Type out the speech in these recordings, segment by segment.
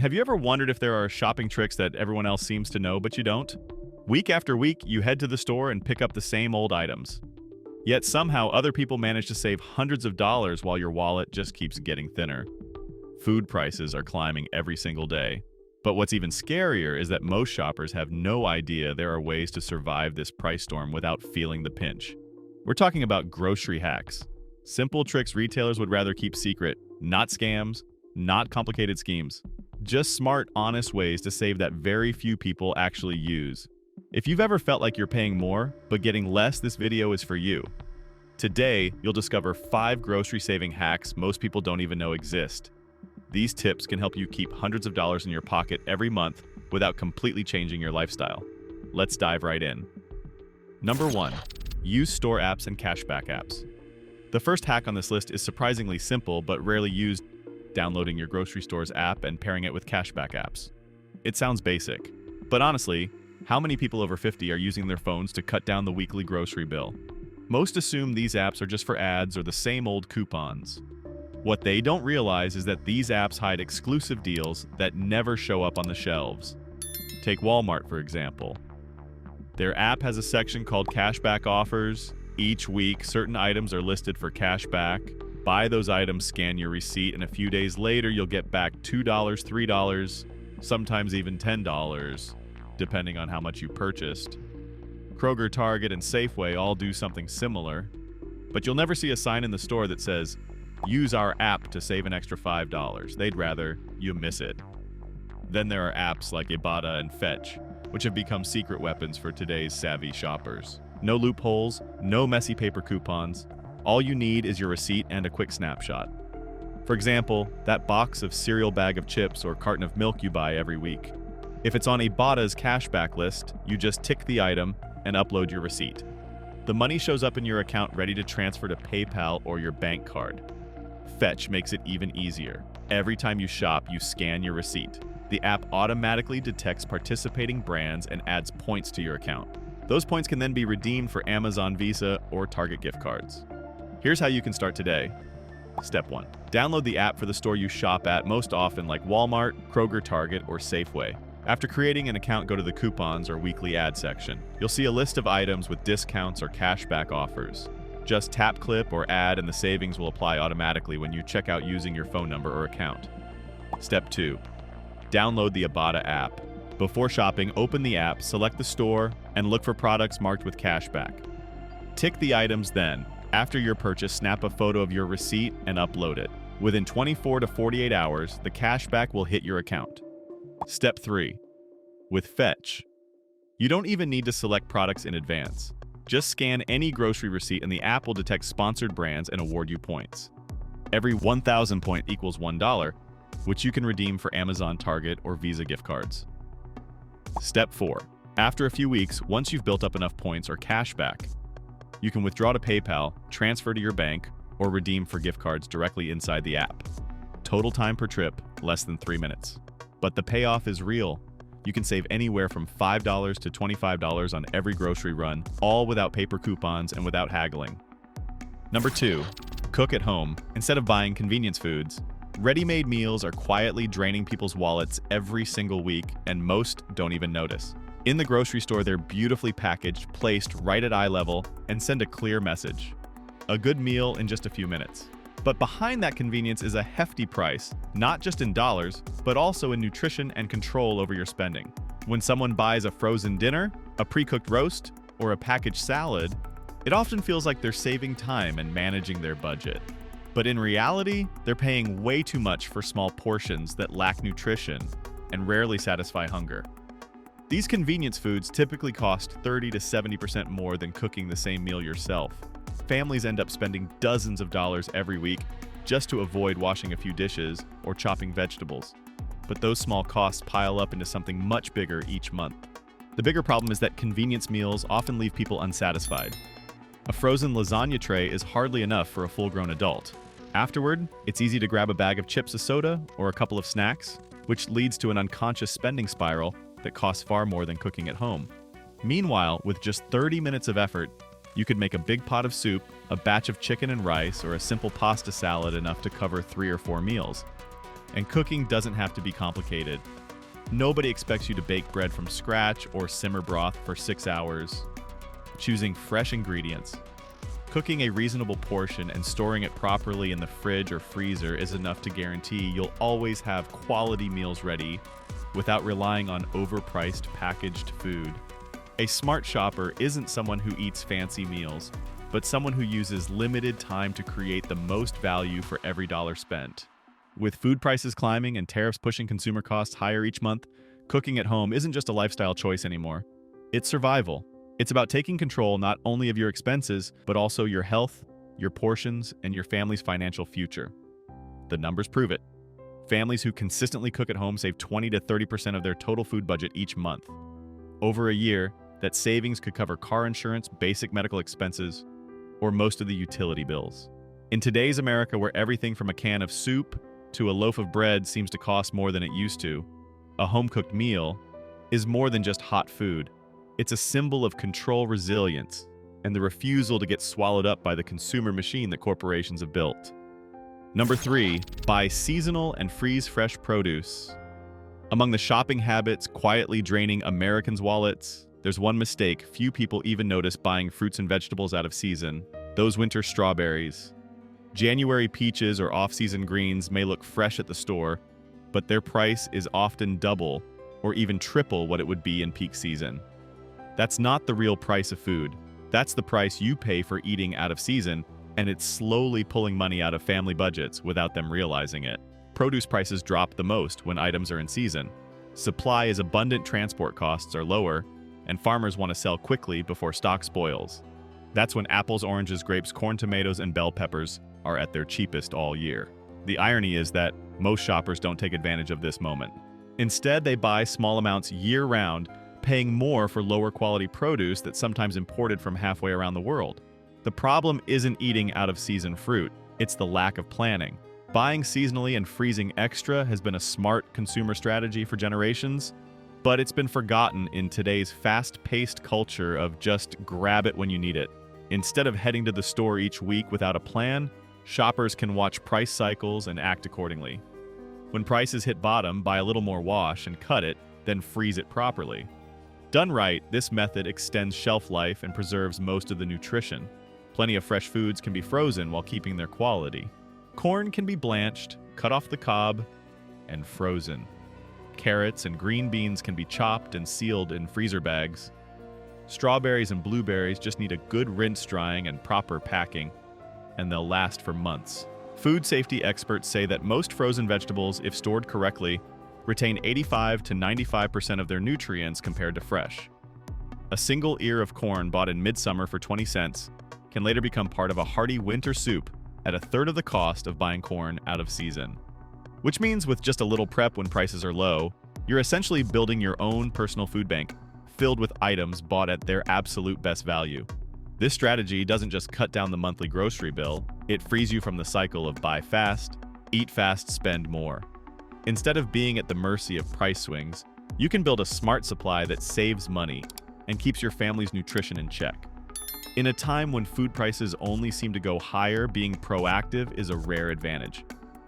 Have you ever wondered if there are shopping tricks that everyone else seems to know but you don't? Week after week, you head to the store and pick up the same old items. Yet somehow other people manage to save hundreds of dollars while your wallet just keeps getting thinner. Food prices are climbing every single day. But what's even scarier is that most shoppers have no idea there are ways to survive this price storm without feeling the pinch. We're talking about grocery hacks. Simple tricks retailers would rather keep secret, not scams, not complicated schemes. Just smart, honest ways to save that very few people actually use. If you've ever felt like you're paying more, but getting less, this video is for you. Today, you'll discover 5 grocery saving hacks most people don't even know exist. These tips can help you keep hundreds of dollars in your pocket every month without completely changing your lifestyle. Let's dive right in. Number 1. Use store apps and cashback apps. The first hack on this list is surprisingly simple but rarely used: downloading your grocery store's app and pairing it with cashback apps. It sounds basic, but honestly, how many people over 50 are using their phones to cut down the weekly grocery bill? Most assume these apps are just for ads or the same old coupons. What they don't realize is that these apps hide exclusive deals that never show up on the shelves. Take Walmart, for example. Their app has a section called Cashback Offers. Each week, certain items are listed for cashback. Buy those items, scan your receipt, and a few days later, you'll get back $2, $3, sometimes even $10, depending on how much you purchased. Kroger, Target, and Safeway all do something similar, but you'll never see a sign in the store that says, "Use our app to save an extra $5. They'd rather you miss it. Then there are apps like Ibotta and Fetch, which have become secret weapons for today's savvy shoppers. No loopholes, no messy paper coupons. All you need is your receipt and a quick snapshot. For example, that box of cereal bag of chips or carton of milk you buy every week. If it's on Ibotta's cashback list, you just tick the item and upload your receipt. The money shows up in your account ready to transfer to PayPal or your bank card. Fetch makes it even easier. Every time you shop, you scan your receipt. The app automatically detects participating brands and adds points to your account. Those points can then be redeemed for Amazon Visa or Target gift cards. Here's how you can start today. Step 1. Download the app for the store you shop at most often, like Walmart, Kroger, Target, or Safeway. After creating an account, go to the coupons or weekly ad section. You'll see a list of items with discounts or cashback offers. Just tap, clip, or add, and the savings will apply automatically when you check out using your phone number or account. Step 2. Download the Ibotta app. Before shopping, open the app, select the store, and look for products marked with cashback. Tick the items then. After your purchase, snap a photo of your receipt and upload it. Within 24 to 48 hours, the cashback will hit your account. Step 3. With Fetch. You don't even need to select products in advance. Just scan any grocery receipt and the app will detect sponsored brands and award you points. Every 1,000 point equals $1, which you can redeem for Amazon, Target, or Visa gift cards. Step 4. After a few weeks, once you've built up enough points or cashback, you can withdraw to PayPal, transfer to your bank, or redeem for gift cards directly inside the app. Total time per trip, less than 3 minutes. But the payoff is real. You can save anywhere from $5 to $25 on every grocery run, all without paper coupons and without haggling. Number 2. Cook at home. Instead of buying convenience foods, ready-made meals are quietly draining people's wallets every single week, and most don't even notice. In the grocery store, they're beautifully packaged, placed right at eye level, and send a clear message. A good meal in just a few minutes. But behind that convenience is a hefty price, not just in dollars, but also in nutrition and control over your spending. When someone buys a frozen dinner, a pre-cooked roast, or a packaged salad, it often feels like they're saving time and managing their budget. But in reality, they're paying way too much for small portions that lack nutrition and rarely satisfy hunger. These convenience foods typically cost 30 to 70% more than cooking the same meal yourself. Families end up spending dozens of dollars every week just to avoid washing a few dishes or chopping vegetables. But those small costs pile up into something much bigger each month. The bigger problem is that convenience meals often leave people unsatisfied. A frozen lasagna tray is hardly enough for a full-grown adult. Afterward, it's easy to grab a bag of chips, a soda, or a couple of snacks, which leads to an unconscious spending spiral that costs far more than cooking at home. Meanwhile, with just 30 minutes of effort, you could make a big pot of soup, a batch of chicken and rice, or a simple pasta salad enough to cover 3 or 4 meals. And cooking doesn't have to be complicated. Nobody expects you to bake bread from scratch or simmer broth for 6 hours. Choosing fresh ingredients. Cooking a reasonable portion and storing it properly in the fridge or freezer is enough to guarantee you'll always have quality meals ready without relying on overpriced packaged food. A smart shopper isn't someone who eats fancy meals, but someone who uses limited time to create the most value for every dollar spent. With food prices climbing and tariffs pushing consumer costs higher each month, cooking at home isn't just a lifestyle choice anymore. It's survival. It's about taking control not only of your expenses, but also your health, your portions, and your family's financial future. The numbers prove it. Families who consistently cook at home save 20 to 30% of their total food budget each month. Over a year, that savings could cover car insurance, basic medical expenses, or most of the utility bills. In today's America, where everything from a can of soup to a loaf of bread seems to cost more than it used to, a home-cooked meal is more than just hot food. It's a symbol of control, resilience, and the refusal to get swallowed up by the consumer machine that corporations have built. Number 3, buy seasonal and freeze fresh produce. Among the shopping habits quietly draining Americans' wallets, there's one mistake few people even notice: buying fruits and vegetables out of season. Those winter strawberries. January peaches or off-season greens may look fresh at the store, but their price is often double or even triple what it would be in peak season. That's not the real price of food. That's the price you pay for eating out of season, and it's slowly pulling money out of family budgets without them realizing it. Produce prices drop the most when items are in season. Supply is abundant, transport costs are lower, and farmers want to sell quickly before stock spoils. That's when apples, oranges, grapes, corn, tomatoes, and bell peppers are at their cheapest all year. The irony is that most shoppers don't take advantage of this moment. Instead, they buy small amounts year-round, paying more for lower quality produce that's sometimes imported from halfway around the world. The problem isn't eating out-of-season fruit, it's the lack of planning. Buying seasonally and freezing extra has been a smart consumer strategy for generations, but it's been forgotten in today's fast-paced culture of just grab it when you need it. Instead of heading to the store each week without a plan, shoppers can watch price cycles and act accordingly. When prices hit bottom, buy a little more wash and cut it, then freeze it properly. Done right, this method extends shelf life and preserves most of the nutrition. Plenty of fresh foods can be frozen while keeping their quality. Corn can be blanched, cut off the cob, and frozen. Carrots and green beans can be chopped and sealed in freezer bags. Strawberries and blueberries just need a good rinse, drying, and proper packing, and they'll last for months. Food safety experts say that most frozen vegetables, if stored correctly, retain 85 to 95% of their nutrients compared to fresh. A single ear of corn bought in midsummer for 20 cents can later become part of a hearty winter soup at a third of the cost of buying corn out of season. Which means with just a little prep when prices are low, you're essentially building your own personal food bank, filled with items bought at their absolute best value. This strategy doesn't just cut down the monthly grocery bill, it frees you from the cycle of buy fast, eat fast, spend more. Instead of being at the mercy of price swings, you can build a smart supply that saves money and keeps your family's nutrition in check. In a time when food prices only seem to go higher, being proactive is a rare advantage.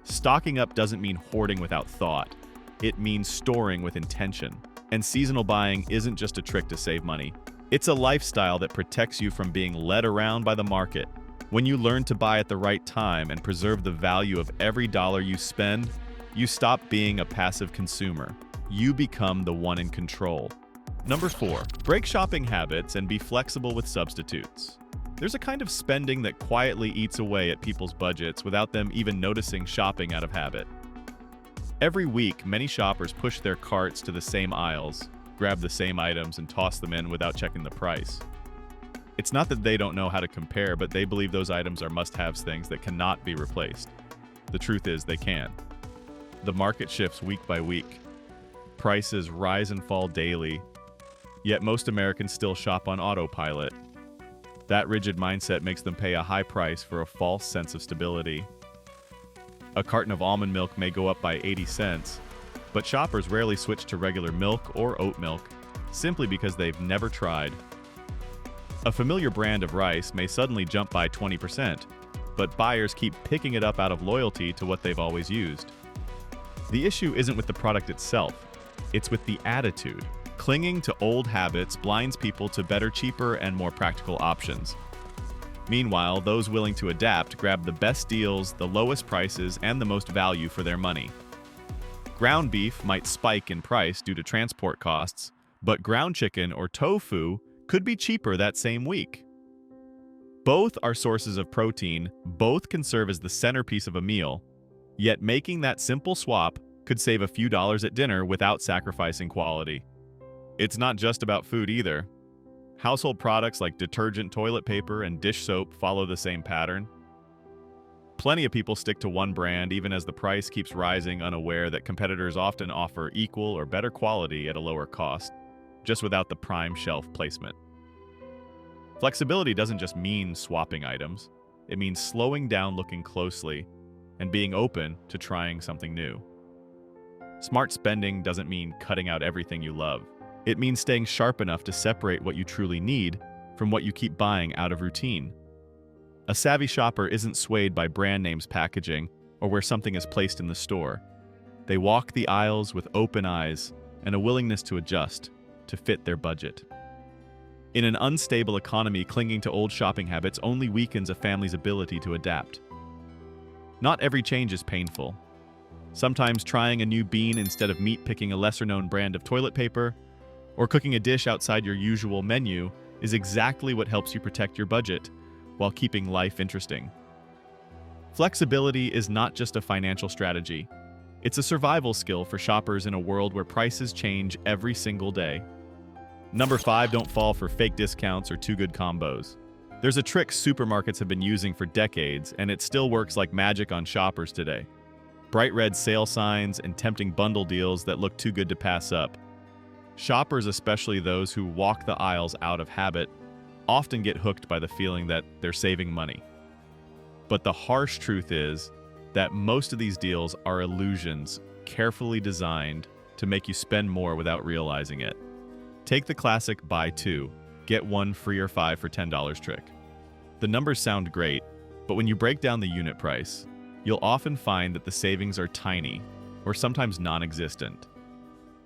Stocking up doesn't mean hoarding without thought. It means storing with intention. And seasonal buying isn't just a trick to save money. It's a lifestyle that protects you from being led around by the market. When you learn to buy at the right time and preserve the value of every dollar you spend, you stop being a passive consumer. You become the one in control. Number 4, break shopping habits and be flexible with substitutes. There's a kind of spending that quietly eats away at people's budgets without them even noticing shopping out of habit. Every week, many shoppers push their carts to the same aisles, grab the same items, and toss them in without checking the price. It's not that they don't know how to compare, but they believe those items are must-haves, things that cannot be replaced. The truth is, they can. The market shifts week by week. Prices rise and fall daily, yet most Americans still shop on autopilot. That rigid mindset makes them pay a high price for a false sense of stability. A carton of almond milk may go up by 80 cents, but shoppers rarely switch to regular milk or oat milk simply because they've never tried. A familiar brand of rice may suddenly jump by 20%, but buyers keep picking it up out of loyalty to what they've always used. The issue isn't with the product itself, it's with the attitude. Clinging to old habits blinds people to better, cheaper, and more practical options. Meanwhile, those willing to adapt grab the best deals, the lowest prices, and the most value for their money. Ground beef might spike in price due to transport costs, but ground chicken or tofu could be cheaper that same week. Both are sources of protein, both can serve as the centerpiece of a meal, yet making that simple swap could save a few dollars at dinner without sacrificing quality. It's not just about food either. Household products like detergent, toilet paper, and dish soap follow the same pattern. Plenty of people stick to one brand even as the price keeps rising, unaware that competitors often offer equal or better quality at a lower cost, just without the prime shelf placement. Flexibility doesn't just mean swapping items. It means slowing down, looking closely, and being open to trying something new. Smart spending doesn't mean cutting out everything you love. It means staying sharp enough to separate what you truly need from what you keep buying out of routine. A savvy shopper isn't swayed by brand names, packaging, or where something is placed in the store. They walk the aisles with open eyes and a willingness to adjust to fit their budget. In an unstable economy, clinging to old shopping habits only weakens a family's ability to adapt. Not every change is painful. Sometimes trying a new bean instead of meat, picking a lesser-known brand of toilet paper, or cooking a dish outside your usual menu is exactly what helps you protect your budget while keeping life interesting. Flexibility is not just a financial strategy. It's a survival skill for shoppers in a world where prices change every single day. Number 5, don't fall for fake discounts or too-good combos. There's a trick supermarkets have been using for decades, and it still works like magic on shoppers today. Bright red sale signs and tempting bundle deals that look too good to pass up. Shoppers, especially those who walk the aisles out of habit, often get hooked by the feeling that they're saving money. But the harsh truth is that most of these deals are illusions carefully designed to make you spend more without realizing it. Take the classic buy 2, get 1 free or 5 for $10 trick. The numbers sound great, but when you break down the unit price, you'll often find that the savings are tiny or sometimes non-existent.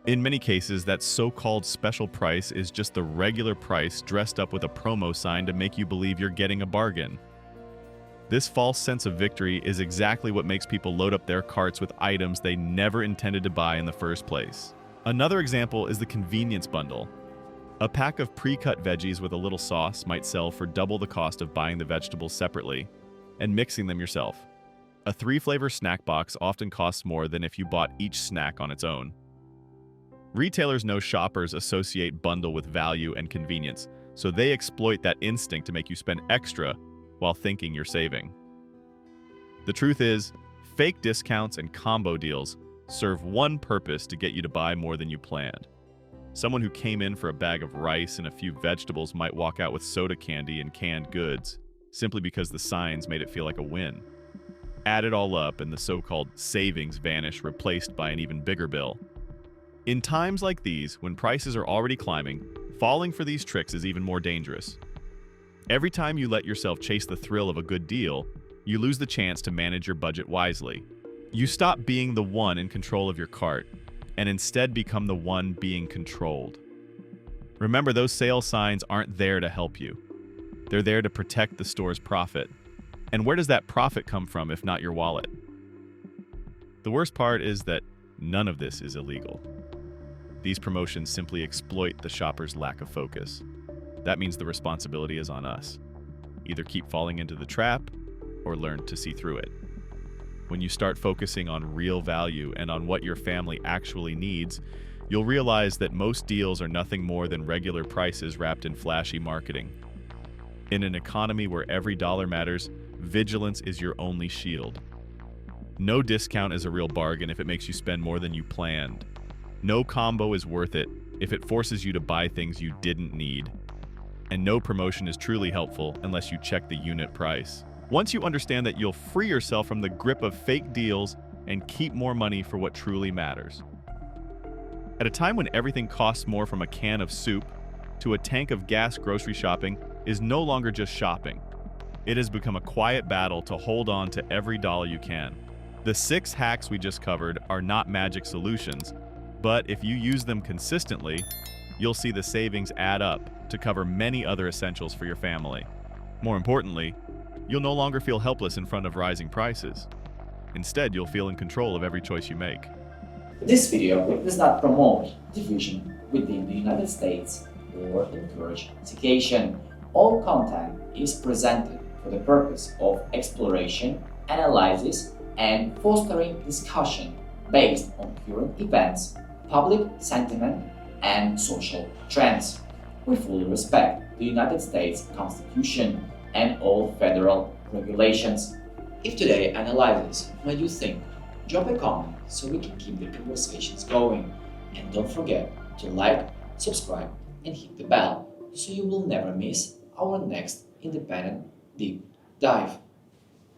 In many cases, that so-called special price is just the regular price dressed up with a promo sign to make you believe you're getting a bargain. This false sense of victory is exactly what makes people load up their carts with items they never intended to buy in the first place. Another example is the convenience bundle. A pack of pre-cut veggies with a little sauce might sell for double the cost of buying the vegetables separately and mixing them yourself. A 3-flavor snack box often costs more than if you bought each snack on its own. Retailers know shoppers associate bundle with value and convenience, so they exploit that instinct to make you spend extra while thinking you're saving. The truth is, fake discounts and combo deals serve one purpose: to get you to buy more than you planned. Someone who came in for a bag of rice and a few vegetables might walk out with soda candy and canned goods, simply because the signs made it feel like a win. Add it all up and the so-called savings vanish, replaced by an even bigger bill. In times like these, when prices are already climbing, falling for these tricks is even more dangerous. Every time you let yourself chase the thrill of a good deal, you lose the chance to manage your budget wisely. You stop being the one in control of your cart, and instead become the one being controlled. Remember, those sale signs aren't there to help you. They're there to protect the store's profit. And where does that profit come from if not your wallet? The worst part is that none of this is illegal. These promotions simply exploit the shopper's lack of focus. That means the responsibility is on us. Either keep falling into the trap or learn to see through it. When you start focusing on real value and on what your family actually needs, you'll realize that most deals are nothing more than regular prices wrapped in flashy marketing. In an economy where every dollar matters, vigilance is your only shield. No discount is a real bargain if it makes you spend more than you planned. No combo is worth it if it forces you to buy things you didn't need. And no promotion is truly helpful unless you check the unit price. Once you understand that, you'll free yourself from the grip of fake deals and keep more money for what truly matters. At a time when everything costs more, from a can of soup to a tank of gas, grocery shopping is no longer just shopping. It has become a quiet battle to hold on to every dollar you can. The 6 hacks we just covered are not magic solutions, but if you use them consistently, you'll see the savings add up to cover many other essentials for your family. More importantly, you'll no longer feel helpless in front of rising prices. Instead, you'll feel in control of every choice you make. This video does not promote division within the United States or encourage segregation. All content is presented for the purpose of exploration, analysis, and fostering discussion based on current events, public sentiment, and social trends. We fully respect the United States Constitution and all federal regulations. If today's analysis made you think, drop a comment so we can keep the conversations going. And don't forget to like, subscribe, and hit the bell so you will never miss our next independent deep dive.